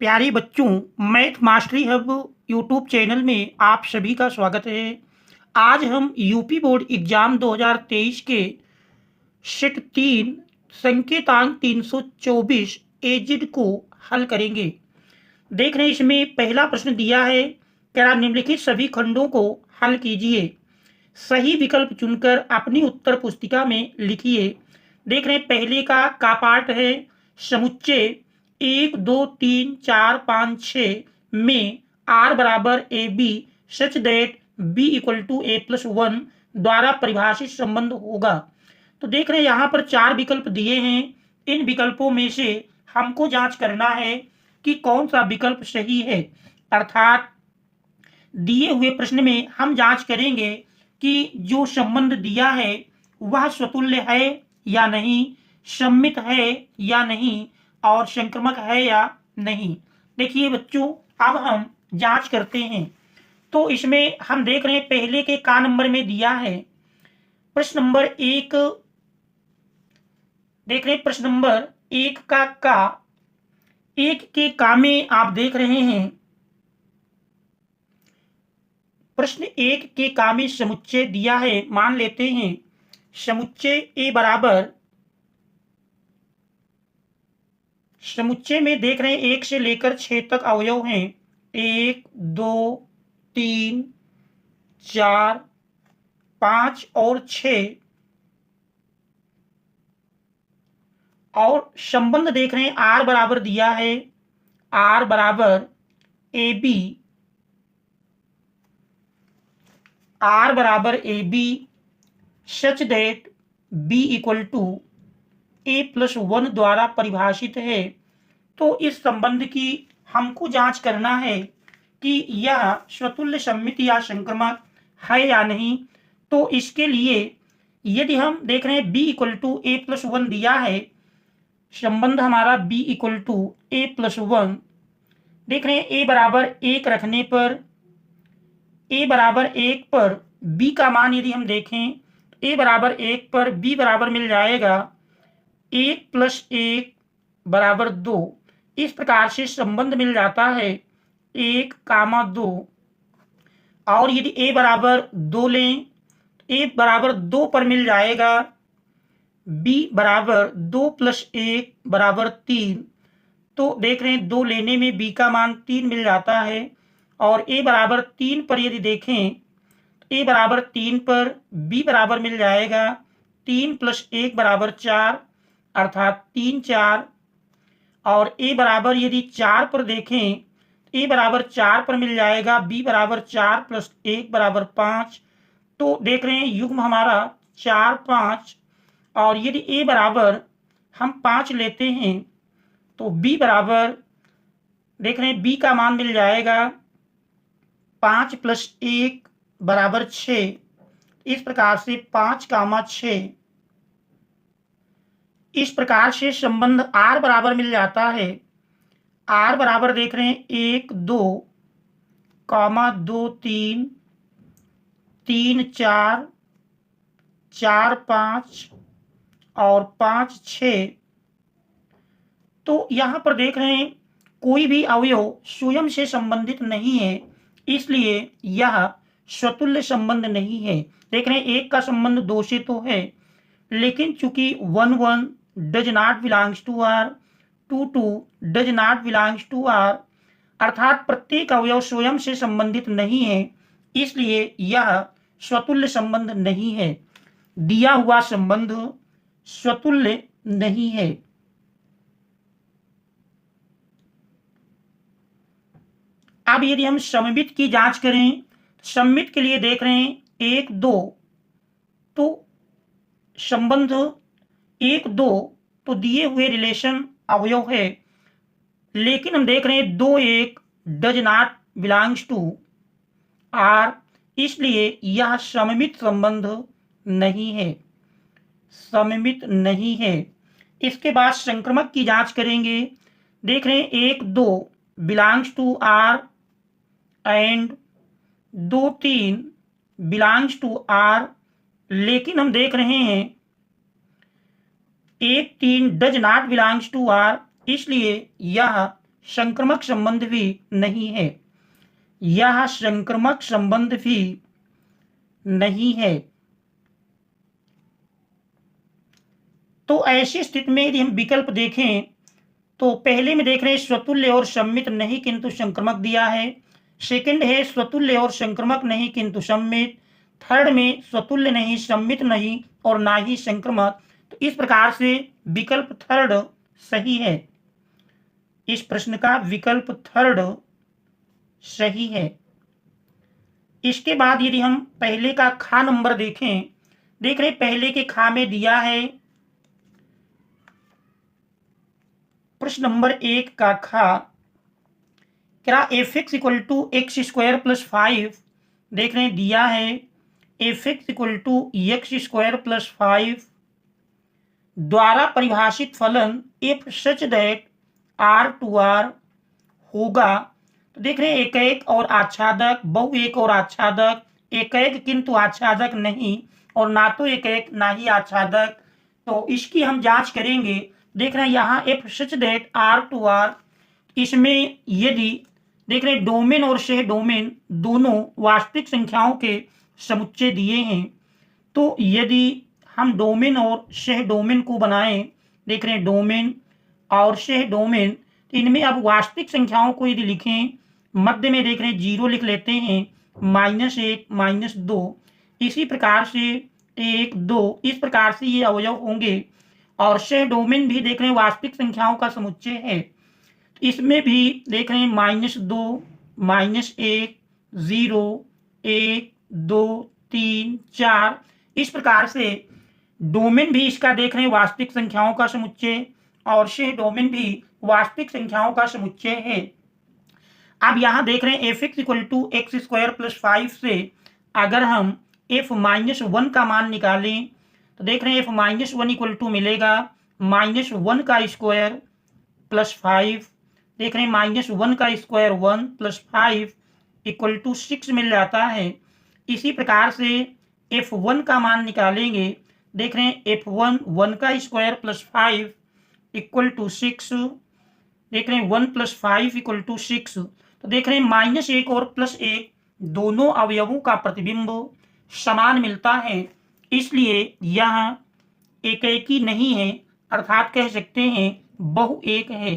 प्यारे बच्चों, math mastery hub YouTube channel में आप सभी का स्वागत है। आज हम यूपी बोर्ड एग्जाम 2023 के शिट 3 संकेतांक 324 एजिड को हल करेंगे। देख रहे हैं इसमें पहला प्रश्न दिया है, क्या निम्नलिखित सभी खंडों को हल कीजिए। सही विकल्प चुनकर अपनी उत्तर पुस्तिका में लिखिए। देख रहे हैं पहले का पार्ट है समुच्चय 1 2 3 4 5 6 में आर बराबर a b such that b equal to a plus 1 द्वारा परिभाषित संबंध होगा। तो देख रहे हैं यहाँ पर 4 विकल्प दिए हैं। इन विकल्पों में से हमको जांच करना है कि कौन सा विकल्प सही है। अर्थात दिए हुए प्रश्न में हम जांच करेंगे कि जो संबंध दिया है वह स्वतुल्य है या नहीं, सममित है या नहीं और संक्रमक है या नहीं। देखिए बच्चों, अब हम जांच करते हैं। तो इसमें हम देख रहे हैं पहले के का नंबर में दिया है प्रश्न नंबर 1। देख रहे हैं प्रश्न नंबर 1 का 1 के का में आप देख रहे हैं प्रश्न 1 के का में समुच्चय दिया है। मान लेते हैं समुच्चय ए बराबर, समुच्चय में देख रहे हैं 1 से लेकर 6 तक अवयव हैं। 1 2 3 4 5 और 6 और संबंध देख रहे हैं आर बराबर दिया है, आर बराबर ए बी, आर बराबर a b such that b equal to a plus 1 द्वारा परिभाषित है। तो इस संबंध की हमको जांच करना है कि यह स्वतुल्य सममित या संक्रमक है या नहीं। तो इसके लिए यदि हम देख रहे हैं b equal to a plus 1 दिया है, संबंध हमारा b equal to a plus 1, देख रहे हैं a बराबर 1 रखने पर, a बराबर 1 पर b का मान यदि हम देखें तो a बराबर 1 पर b बराबर मिल जाएगा 1 प्लस 1 बराबर 2। इस प्रकार से संबंध मिल जाता है 1 कामा 2। और यदि a बराबर 2 लें तो a बराबर 2 पर मिल जाएगा b बराबर 2 प्लस 1 बराबर 3। तो देख रहे हैं 2 लेने में b का मान 3 मिल जाता है। और a बराबर 3 पर यदि देखें तो a बराबर 3 पर b बराबर मिल जाएगा 3 प्लस 1 बराबर 4, अर्थात 3 4। और a बराबर यदि 4 पर देखें तो a बराबर 4 पर मिल जाएगा b बराबर 4 प्लस 1 बराबर 5। तो देख रहे हैं युग्म हमारा 4 5। और यदि a बराबर हम 5 लेते हैं तो b बराबर देख रहे हैं b का मान मिल जाएगा 5 प्लस 1 बराबर 6। इस प्रकार से 5 कामा 6, इस प्रकार से संबंध r बराबर मिल जाता है। r बराबर देख रहे हैं 1 2 कामा 2 3 3 4 4 5 और 5 6। तो यहाँ पर देख रहे हैं कोई भी अवयव स्वयं से संबंधित नहीं है, इसलिए यह स्वतुल्य संबंध नहीं है। देख रहे हैं 1 का संबंध 2 से तो है, लेकिन चूंकि 1 1 does not belongs to R, 2 2 does not belongs to R, अर्थात प्रत्येक अवयव स्वयं से संबंधित नहीं है, इसलिए यह स्वतुल्य संबंध नहीं है। दिया हुआ संबंध स्वतुल्य नहीं है। अब यदि हम सममित की जांच करें, सममित के लिए देख रहे हैं 1 2, तो संबंध 1 2 तो दिए हुए रिलेशन अवयव है, लेकिन हम देख रहे हैं 2 1 does not belongs to R, इसलिए यह सममित संबंध नहीं है, सममित नहीं है। इसके बाद संक्रमक की जांच करेंगे। देख रहे हैं 1 2 belongs to R and 2 3 belongs to R, लेकिन हम देख रहे हैं 1 3 does not belongs to R, इसलिए यह संक्रामक संबंध भी नहीं है। यह संक्रामक संबंध भी नहीं है। तो ऐसी स्थिति में यदि हम विकल्प देखें तो पहले में देख रहे हैं स्वतुल्य और सम्मित नहीं किंतु संक्रामक दिया है। सेकंड है स्वतुल्य और संक्रामक नहीं किंतु सम्मित। थर्ड में स्वतुल्य नहीं, सम्मित नहीं और ना ही संक्रामक। तो इस प्रकार से विकल्प थर्ड सही है। इस प्रश्न का विकल्प थर्ड सही है। इसके बाद यदि हम पहले का खा नंबर देखें, देख रहे पहले के खा में दिया है प्रश्न नंबर 1 का खा, क्या f x equal to x square plus 5, देख रहे हैं दिया है f x equal to x square plus 5 द्वारा परिभाषित फलन if such that R to R होगा। तो देख रहे हैं एक एक और आच्छादक, बहु एक और आच्छादक, एक एक किंतु आच्छादक नहीं और ना तो एक एक ना ही आच्छादक। तो इसकी हम जांच करेंगे। देख रहे हैं यहाँ f such that R to R, इसमें यदि देख रहे हैं डोमेन और सह डोमेन दोनों वास्तविक संख्याओं के समुच्चय दिए हैं, तो यदि हम डोमेन और सह डोमेन को बनाएं, देख रहे हैं डोमेन और सह डोमेन, तो इनमें अब वास्तविक संख्याओं को यदि लिखें, मध्य में देख रहे हैं 0 लिख लेते हैं, -1 -2, इसी प्रकार से 1 2, इस प्रकार से ये अवयव होंगे। और सह डोमेन भी देख रहे हैं वास्तविक संख्याओं का समुच्चय है, इसमें भी देख रहे हैं -2 -1 0 1 2 3 4, इस प्रकार से डोमेन भी इसका देख रहे हैं वास्तविक संख्याओं का समुच्चय और सह डोमेन भी वास्तविक संख्याओं का समुच्चय है। अब यहां देख रहे हैं f x equal to x square plus 5 से अगर हम एफ -1 का मान निकालें तो देख रहे हैं एफ -1 इक्वल टू मिलेगा -1 का स्क्वायर प्लस 5, देख रहे हैं -1 का स्क्वायर 1 प्लस 5 इक्वल टू 6 मिल जाता है। इसी प्रकार से f1 का मान निकालेंगे, देख रहे हैं f1 1 का स्क्वायर प्लस 5 इक्वल टू 6, देख रहे हैं 1 प्लस 5 इक्वल टू 6। तो देख रहे हैं -1 और +1 दोनों अवयवों का प्रतिबिंब समान मिलता है, इसलिए यह एकेकी नहीं है, अर्थात कह सकते हैं बहु एक है।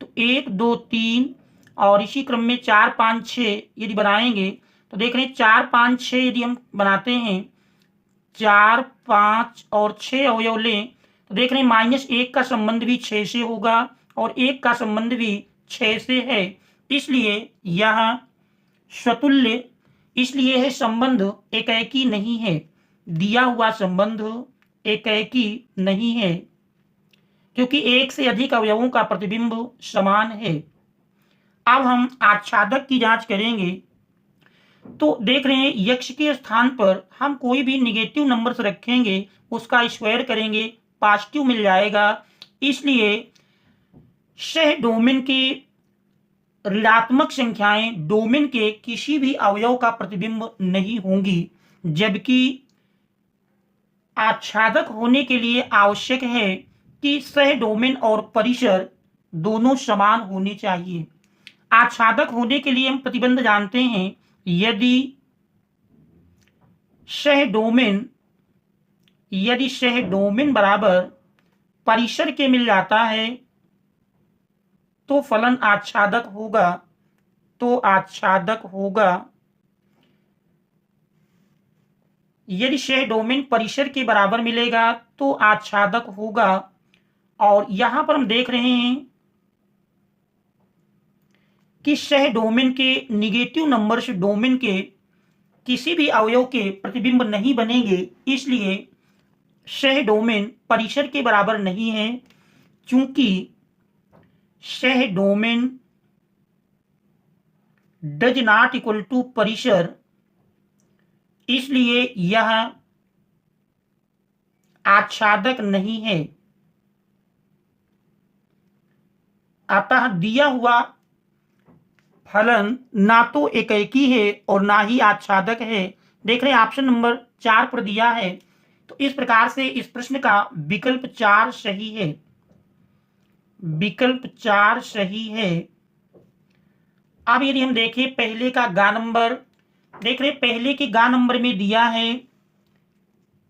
तो 1 2 3 और इसी क्रम में 4 5 6 यदि बनाएंगे तो देख रहे हैं 4 5 6 यदि हम बनाते हैं, 4 5 और 6 अवयव लें तो देख रहे हैं -1 का संबंध भी 6 से होगा और 1 का संबंध भी 6 से है, इसलिए यह स्वतुल्य, इसलिए यह संबंध एकेकी नहीं है। दिया हुआ संबंध एकेकी नहीं है क्योंकि एक से अधिक अवयवों का प्रतिबिंब समान है। अब हम आच्छादक की जांच करेंगे। तो देख रहे हैं यक्ष के स्थान पर हम कोई भी निगेटिव नंबर्स रखेंगे, उसका स्क्वायर करेंगे, पॉजिटिव मिल जाएगा, इसलिए सह डोमेन की ऋणात्मक संख्याएं डोमेन के किसी भी अवयव का प्रतिबिंब नहीं होंगी, जबकि आच्छादक होने के लिए आवश्यक है कि सह डोमेन और परिसर दोनों समान होने चाहिए। आच्छादक होने के लिए हम प्रतिबंध जानते हैं, यदि सह डोमेन बराबर परिसर के मिल जाता है तो फलन आच्छादक होगा, यदि सह डोमेन परिसर के बराबर मिलेगा तो आच्छादक होगा। और यहां पर हम देख रहे हैं कि सह डोमेन के निगेटिव नंबर्स डोमेन के किसी भी अवयव के प्रतिबिंब नहीं बनेंगे, इसलिए सह डोमेन परिसर के बराबर नहीं है। चूंकि सह domain does not equal to परिसर, इसलिए यह आच्छादक नहीं है। अतः दिया हुआ फलन ना तो एकेकी है और ना ही आच्छादक है। देख रहे हैं ऑप्शन नंबर 4 पर दिया है, तो इस प्रकार से इस प्रश्न का विकल्प 4 सही है। विकल्प 4 सही है। अब यदि हम देखें पहले का गा नंबर, देख रहे पहले के गा नंबर में दिया है,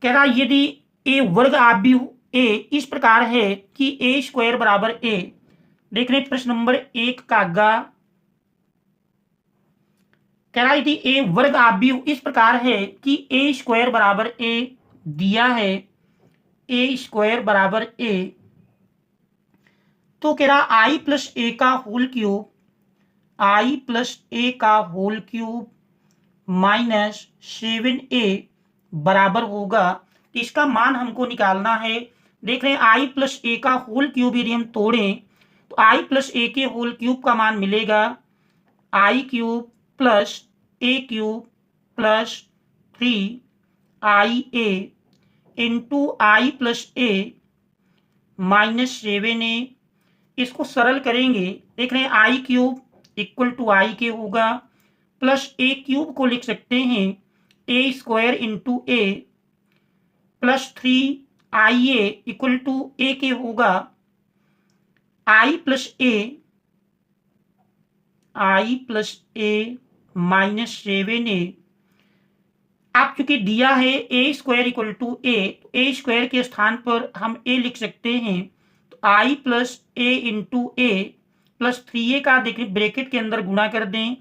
कह रहा यदि ए वर्ग आव्यूह ए इस प्रकार है कि ए स्क्वायर बराबर ए। देख रहे प्रश्न नंबर 1 का गा, कह रहा यदि ए वर्ग आव्यूह इस प्रकार है कि ए स्क्वायर बराबर ए दिया है, ए स्क्वायर बराबर ए, तो कह रहा आई प्लस ए का होल क्यूब, आई प्लस ए का होल क्यूब माइनस 7a बराबर होगा। तो इसका मान हमको निकालना है। देख रहे हैं आई प्लस ए का होल क्यूब यदि हम तोड़ें तो आई प्लस ए के होल क्यूब का मान मिलेगा i cube plus a cube plus 3ia into i plus a minus 7a। इसको सरल करेंगे, देख रहे हैं i cube equal to i के होगा, प्लस ए क्यूब को लिख सकते हैं a square into a, plus 3ia equal to a के होगा आई प्लस ए माइनस 7a। आप चूंकि दिया है ए स्क्वायर इक्वल टू ए, तो ए स्क्वायर के स्थान पर हम ए लिख सकते हैं, तो i plus A into a plus 3a का देखिए ब्रैकेट के अंदर गुणा कर दें,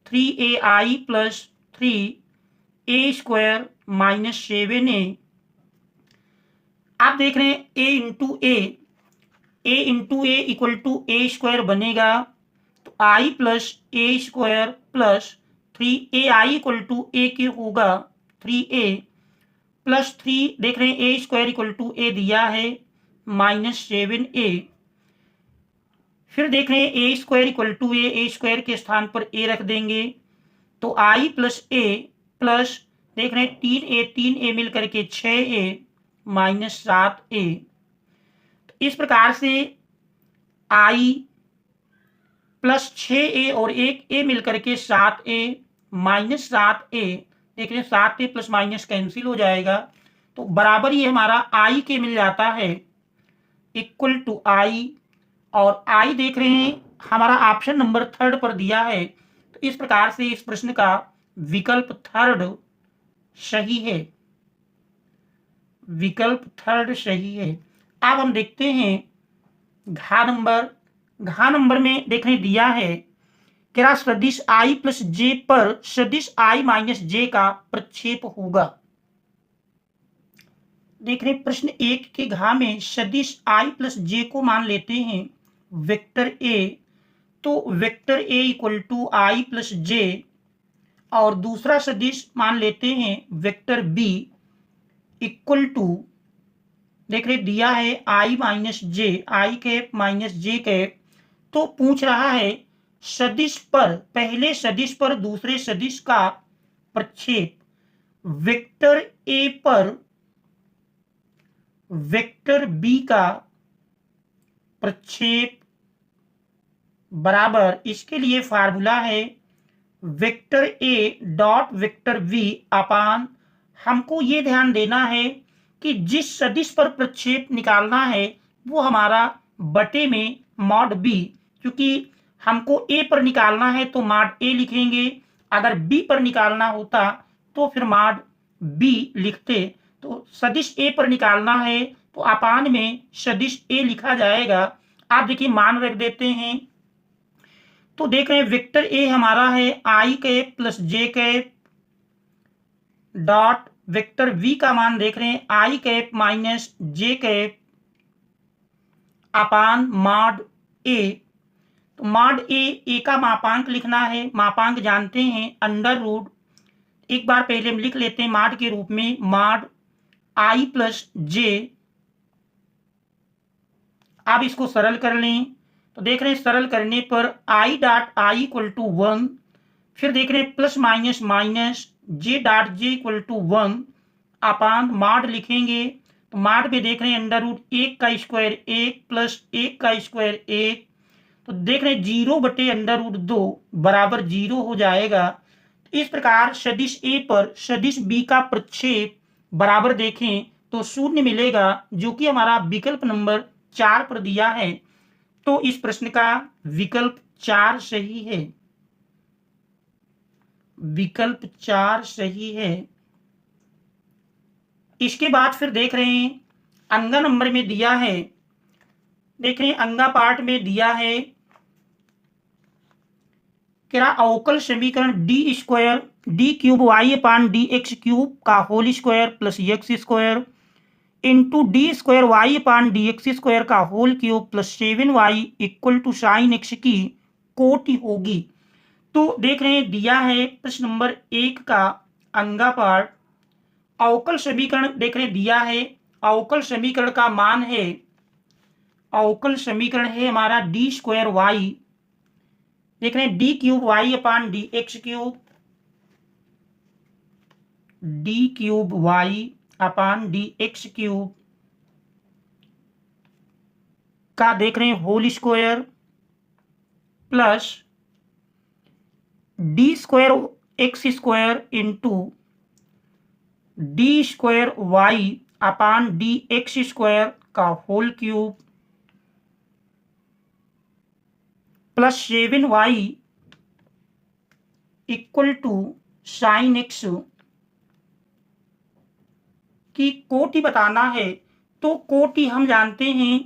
3ai plus 3a square minus 7a। आप देख रहे हैं a into a equal to a square बनेगा, तो i plus a square plus 3ai equal to a के होगा 3a प्लस 3, देख रहे हैं a square equal to a दिया है माइनस 7a। फिर देख रहे हैं a square equal to a square के स्थान पर ए रख देंगे, तो आई प्लस ए प्लस देख रहे हैं 3a मिल करके 6a माइनस 7a। तो इस प्रकार से आई प्लस 6a और 1a मिल करके 7a माइनस 7a, देख रहे हैं 7a प्लस माइनस कैंसिल हो जाएगा, तो बराबर ये हमारा आई के मिल जाता है इक्वल टू आई। और आई देख रहे हैं हमारा ऑप्शन नंबर 3 पर दिया है, तो इस प्रकार से इस प्रश्न का विकल्प 3 सही है, विकल्प 3 सही है। अब हम देखते हैं घा नंबर में देख रहे दिया है क्या सदिश आई प्लस जे पर सदिश आई माइनस जे का प्रक्षेप होगा। देख रहे प्रश्न 1 के घा में सदिश आई प्लस जे को मान लेते हैं वेक्टर ए, तो vector a equal to i plus j, और दूसरा सदिश मान लेते हैं वेक्टर बी इक्वल टू, देख रहे दिया है आई माइनस जे, आई कैप माइनस जे कैप। तो पूछ रहा है सदिश पर, पहले सदिश पर दूसरे सदिश का प्रक्षेप, वेक्टर ए पर वेक्टर बी का प्रक्षेप बराबर, इसके लिए फार्मूला है vector a dot vector b upon, हमको ये ध्यान देना है कि जिस सदिश पर प्रक्षेप निकालना है वो हमारा बटे में मॉड बी, क्योंकि हमको ए पर निकालना है तो मॉड ए लिखेंगे, अगर बी पर निकालना होता तो फिर मॉड बी लिखते। तो सदिश ए पर निकालना है तो अपान में सदिश ए लिखा जाएगा। आप देखिए मान रख देते हैं, तो देख रहे हैं वेक्टर ए हमारा है i cap plus j cap dot vector v का मान देख रहे हैं i cap minus j cap upon mod a. तो मॉड ए का मापांक लिखना है, मापांक जानते हैं अंडर रूट, एक बार पहले हम लिख लेते हैं मॉड के रूप में मॉड आई प्लस जे। आप इसको सरल कर लें, तो देख रहे हैं सरल करने पर i dot i equal to 1, फिर देख रहे हैं plus minus minus j dot j equal to 1 upon mod लिखेंगे, तो मॉड पे देख रहे हैं अंडर रूट 1 का स्क्वायर 1 प्लस 1 का स्क्वायर 1, तो देख रहे हैं 0 बटे अंडर रूट 2 बराबर 0 हो जाएगा। इस प्रकार सदिश ए पर सदिश बी का प्रक्षेप बराबर देखें तो 0 मिलेगा, जो कि हमारा विकल्प नंबर 4 पर दिया है। तो इस प्रश्न का विकल्प 4 सही है। विकल्प 4 सही है। इसके बाद फिर देख रहे हैं अंगा नंबर में दिया है, देख रहे हैं अंगा पार्ट में दिया है क्या अवकल समीकरण d square d cube y upon d x cube का whole square plus x square into d square y upon d x square का whole cube plus 7y equal to sine x की कोटि होगी। तो देख रहे हैं दिया है प्रश्न नंबर 1 का अंगा पार्ट, अवकल समीकरण देख रहे हैं दिया है, अवकल समीकरण का मान है, अवकल समीकरण है हमारा डी स्क्वायर वाई, देख रहे हैं d cube y upon d x cube, d cube y upon d x cube का देख रहे हैं whole square plus d square x square into d square y upon d x square का whole cube plus 7y equal to sine x की कोटि बताना है। तो कोटि हम जानते हैं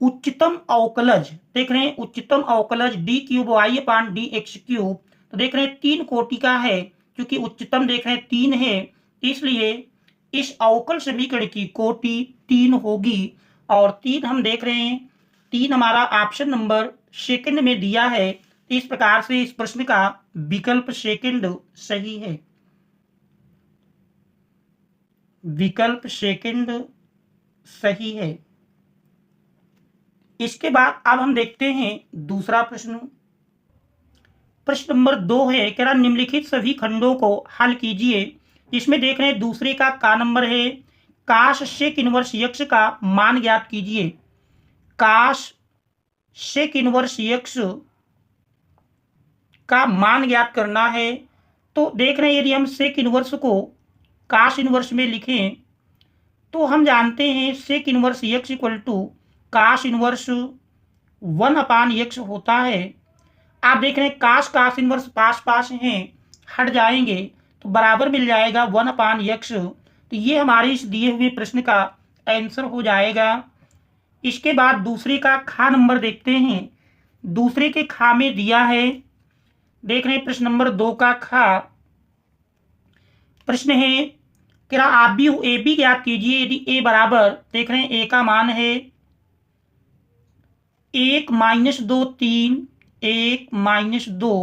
उच्चतम अवकलज, देख रहे हैं उच्चतम अवकलज D cube y upon d x cube, तो देख रहे हैं 3 कोटि का है, क्योंकि उच्चतम देख रहे हैं 3 है, इसलिए इस अवकल समीकरण की कोटि 3 होगी। और 3 हम देख रहे हैं 3 हमारा ऑप्शन नंबर सेकंड में दिया है। इस प्रकार से इस प्रश्न का विकल्प सेकंड सही है, विकल्प सेकंड सही है। इसके बाद अब हम देखते हैं दूसरा प्रश्न, प्रश्न नंबर 2 है क्या निम्नलिखित सभी खंडों को हल कीजिए। इसमें देख रहे हैं दूसरे का नंबर है काश सेक इनवर्स यक्स का मान ज्ञात कीजिए। काश सेक इनवर्स यक्स का मान ज्ञात करना है। तो देख रहे हैं यदि हम सेक इनवर्स को काश इनवर्स में लिखें तो हम जानते हैं sec inverse x equal to cos inverse 1 upon x होता है। आप देख रहे हैं काश काश इनवर्स पास पास हैं, हट जाएंगे तो बराबर मिल जाएगा 1 अपान यक्स। तो ये हमारे इस दिए हुए प्रश्न का आंसर हो जाएगा। इसके बाद दूसरे का खा नंबर देखते हैं, दूसरे के खा में दिया है, देख रहे हैं प्रश्न नंबर 2 का खा, प्रश्न है क्या आप भी ए बी ज्ञात कीजिए यदि ए बराबर, देख रहे हैं ए का मान है 1 - 2 3, 1 - 2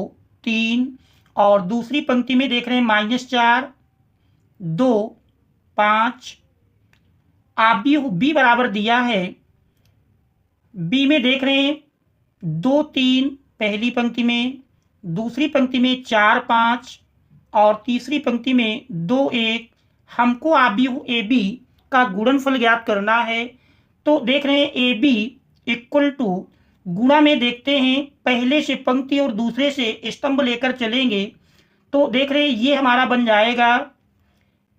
3, और दूसरी पंक्ति में देख रहे हैं -4 2 5। आप भी बी बराबर दिया है, बी में देख रहे हैं 2 3 पहली पंक्ति में, दूसरी पंक्ति में 4 5 और तीसरी पंक्ति में 2 1। हमको आप भी ए बी का गुणनफल ज्ञात करना है। तो देख रहे हैं ए बी इक्वल टू गुणा में देखते हैं पहले से पंक्ति और दूसरे से स्तंभ लेकर चलेंगे तो देख रहे हैं ये हमारा बन जाएगा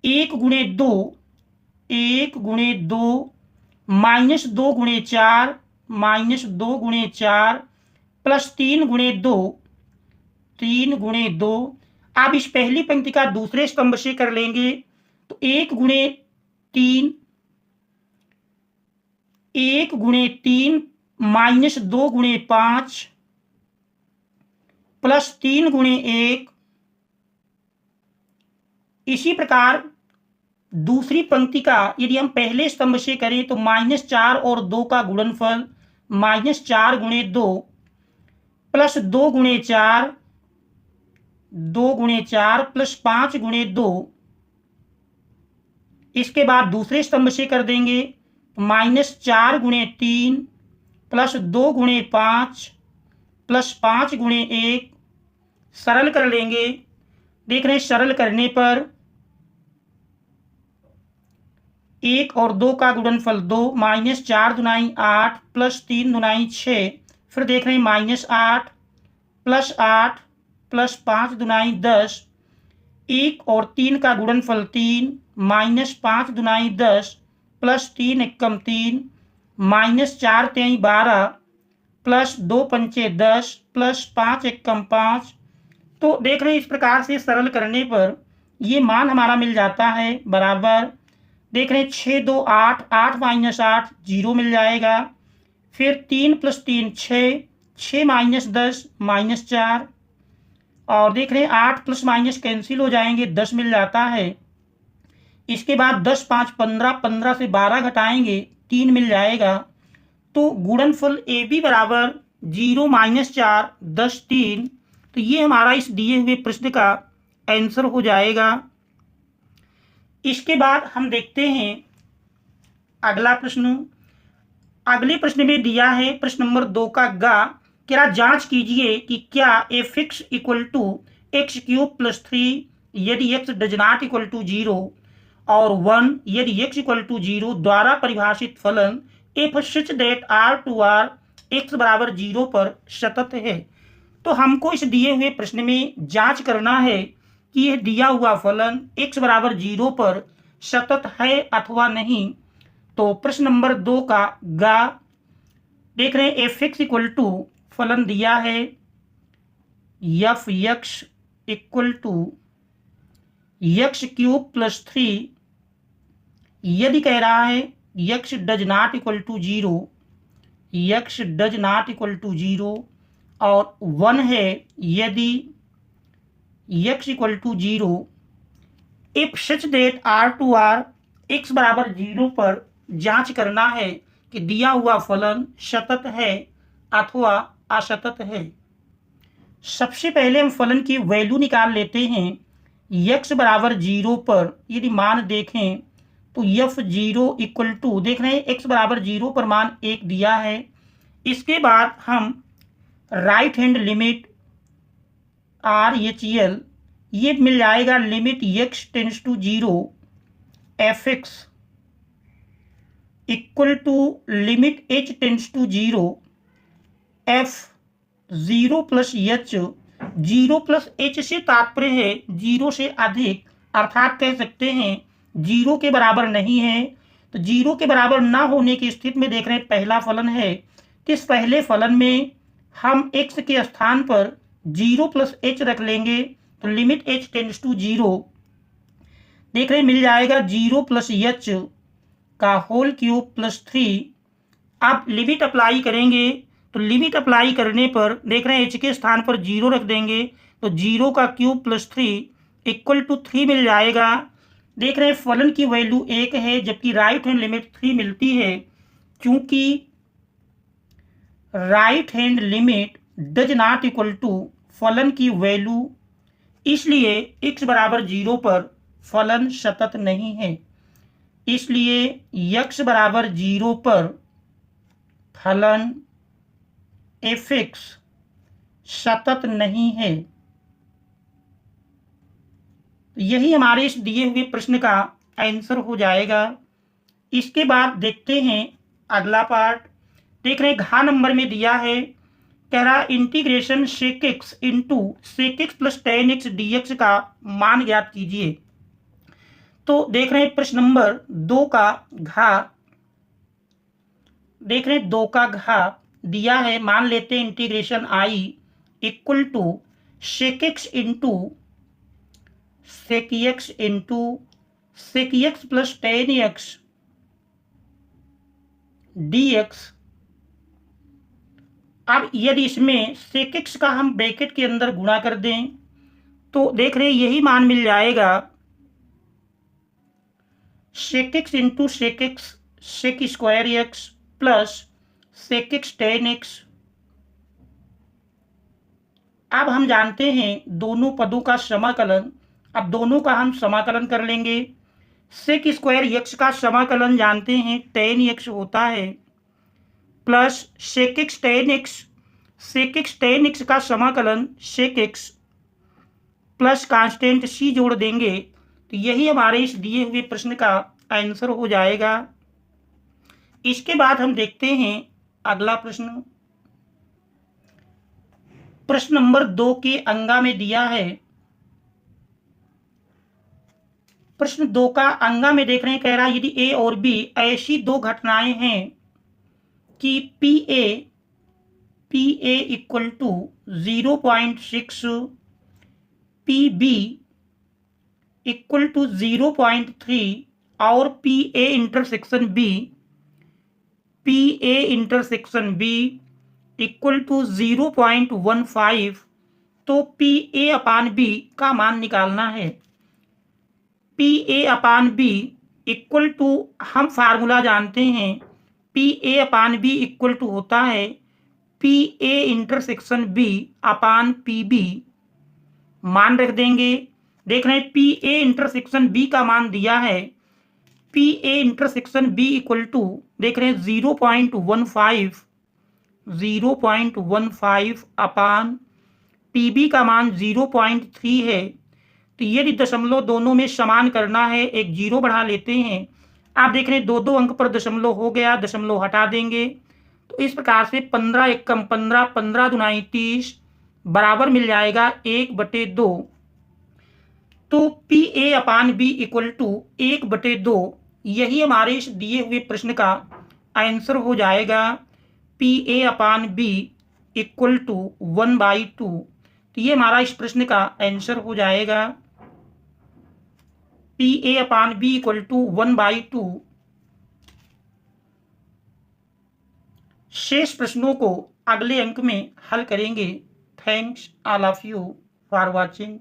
1 × 2 1 × 2 -2 × 4 -2 × 4 प्लस 3 × 2 3 × 2। आप इस पहली पंक्ति का दूसरे स्तंभ से कर लेंगे तो 1 × 3 1 × 3 -2 × 5 प्लस 3 × 1। इसी प्रकार दूसरी पंक्ति का यदि हम पहले स्तंभ से करें तो -4 और 2 का गुणनफल -4 × 2 प्लस 2 × 4 2 × 4 प्लस 5 × 2। इसके बाद दूसरे स्तंभ से कर देंगे -4 × 3 प्लस 2 × 5 प्लस 5 × 1। सरल कर लेंगे, देख रहे हैं सरल करने पर 1 और 2 का गुणनफल 2 -4 दूनाई 8 प्लस 3 दूनाई 6। फिर देख रहे हैं -8 प्लस 8 प्लस 5 दूनाई 10। 1 और 3 का गुणनफल 3 -5 दूनाई 10 प्लस 3 एकम 3 -4 × 12 प्लस 2 पंचे 10 प्लस 5 एकम 5 तो देख रहे हैं इस प्रकार से सरल करने पर ये मान हमारा मिल जाता है बराबर, देख रहे हैं 6 2 8, 8 माइनस 8 0 मिल जाएगा। फिर 3 + 3 6, 6 माइनस 10 -4, और देख रहे हैं 8 प्लस माइनस कैंसिल हो जाएंगे, 10 मिल जाता है। इसके बाद 10 5 15, 15 से 12 घटाएंगे 3 मिल जाएगा। तो गुणनफल ए बी बराबर 0 -4 10 3। तो ये हमारा इस दिए हुए प्रश्न का आंसर हो जाएगा। इसके बाद हम देखते हैं अगला प्रश्न। अगले प्रश्न में दिया है प्रश्न नंबर 2 का गा, क्या जांच कीजिए कि क्या f(x) = x³ + 3 यदि x does not equal to 0 और 1 यदि x = 0 द्वारा परिभाषित फलन f such that R2R x = 0 पर सतत है। तो हमको इस दिए हुए प्रश्न में जांच करना है कि यह दिया हुआ फलन x = 0 पर सतत है अथवा नहीं। तो प्रश्न नंबर 2 का गा, देख रहे हैं f(x) फलन दिया है f(x) = x³ + 3 यदि कह रहा है x does not equal to 0, x does not equal to 0 और 1 है यदि x equal to 0, if such that R2R x = 0 पर जांच करना है कि दिया हुआ फलन सतत है अथवा असतत है। सबसे पहले हम फलन की वैल्यू निकाल लेते हैं। x = 0 पर यदि मान देखें तो f(0) = देख रहे हैं x = 0 पर मान 1 दिया है। इसके बाद हम राइट हैंड लिमिट RHL ये मिल जाएगा limit x tends to 0 f(x) = limit h tends to 0 f(0 + h), 0 + h से तात्पर्य है 0 से अधिक, अर्थात कह सकते हैं 0 के बराबर नहीं है। तो 0 के बराबर ना होने की स्थिति में देख रहे हैं पहला फलन है। तो इस पहले फलन में हम x के स्थान पर 0 + h रख लेंगे तो लिमिट h टेंड्स टू 0 देख रहे हैं मिल जाएगा 0 + h का होल क्यूब + 3। अब लिमिट अप्लाई करेंगे तो लिमिट अप्लाई करने पर देख रहे हैं h के स्थान पर 0 रख देंगे तो 0 का क्यूब + 3 = 3 मिल जाएगा। देख रहे हैं फलन की वैल्यू 1 है जबकि राइट हैंड लिमिट 3 मिलती है। क्योंकि right hand limit does not equal to फलन की वैल्यू, इसलिए x = 0 पर फलन सतत नहीं है। इसलिए x = 0 पर फलन f(x) सतत नहीं है। यही हमारे इस दिए हुए प्रश्न का आंसर हो जाएगा। इसके बाद देखते हैं अगला पार्ट। देख रहे हैं घ नंबर में दिया है, कह रहा integration sec(x) sec(x + tan x dx का मान ज्ञात कीजिए। तो देख रहे हैं प्रश्न नंबर 2 का घ, देख रहे हैं 2 का घ दिया है। मान लेते हैं integration I = sec(x) sec(x) + tan x dx। अब यदि इसमें sec(x) का हम ब्रैकेट के अंदर गुणा कर दें तो देख रहे हैं यही मान मिल जाएगा sec(x) sec(x) sec² x + sec(x) tan x। अब हम जानते हैं दोनों पदों का समाकलन। अब दोनों का हम समाकलन कर लेंगे। sec² x का समाकलन जानते हैं tan x होता है plus sec(x) tan x, sec(x) tan x का समाकलन sec(x) प्लस कांस्टेंट c जोड़ देंगे तो यही हमारे इस दिए हुए प्रश्न का आंसर हो जाएगा। इसके बाद हम देखते हैं अगला प्रश्न। प्रश्न नंबर 2 के अंगा में दिया है। प्रश्न 2 का अंगा में देख रहे हैं, कह रहा है यदि a और b ऐसी दो घटनाएं हैं कि pa = 0.6 P B equal to 0.3 और P A intersection B equal to 0.15, तो पी ए अपान बी का मान निकालना है। P A upon B equal to, हम फार्मूला जानते हैं, P A upon B equal to होता है P A intersection B upon P B. मान रख देंगे। देख रहे हैं पी ए इंटरसेक्शन बी का मान दिया है, P A intersection B equal to देख रहे हैं 0.15 अपान पी बी का मान 0.3 है। तो यदि दशमलव दोनों में समान करना है, एक जीरो बढ़ा लेते हैं। आप देख रहे हैं दो अंक पर दशमलव हो गया, दशमलव हटा देंगे। तो इस प्रकार से 15 एकम 15, 15 दुनाई 30 बराबर मिल जाएगा 1/2। तो P A upon B equal to 1/2, यही हमारे इस दिए हुए प्रश्न का आंसर हो जाएगा। P A upon B equal to 1/2, तो ये हमारा इस प्रश्न का आंसर हो जाएगा। P A upon B equal to 1/2। शेष प्रश्नों को अगले अंक में हल करेंगे। Thanks all of you for watching.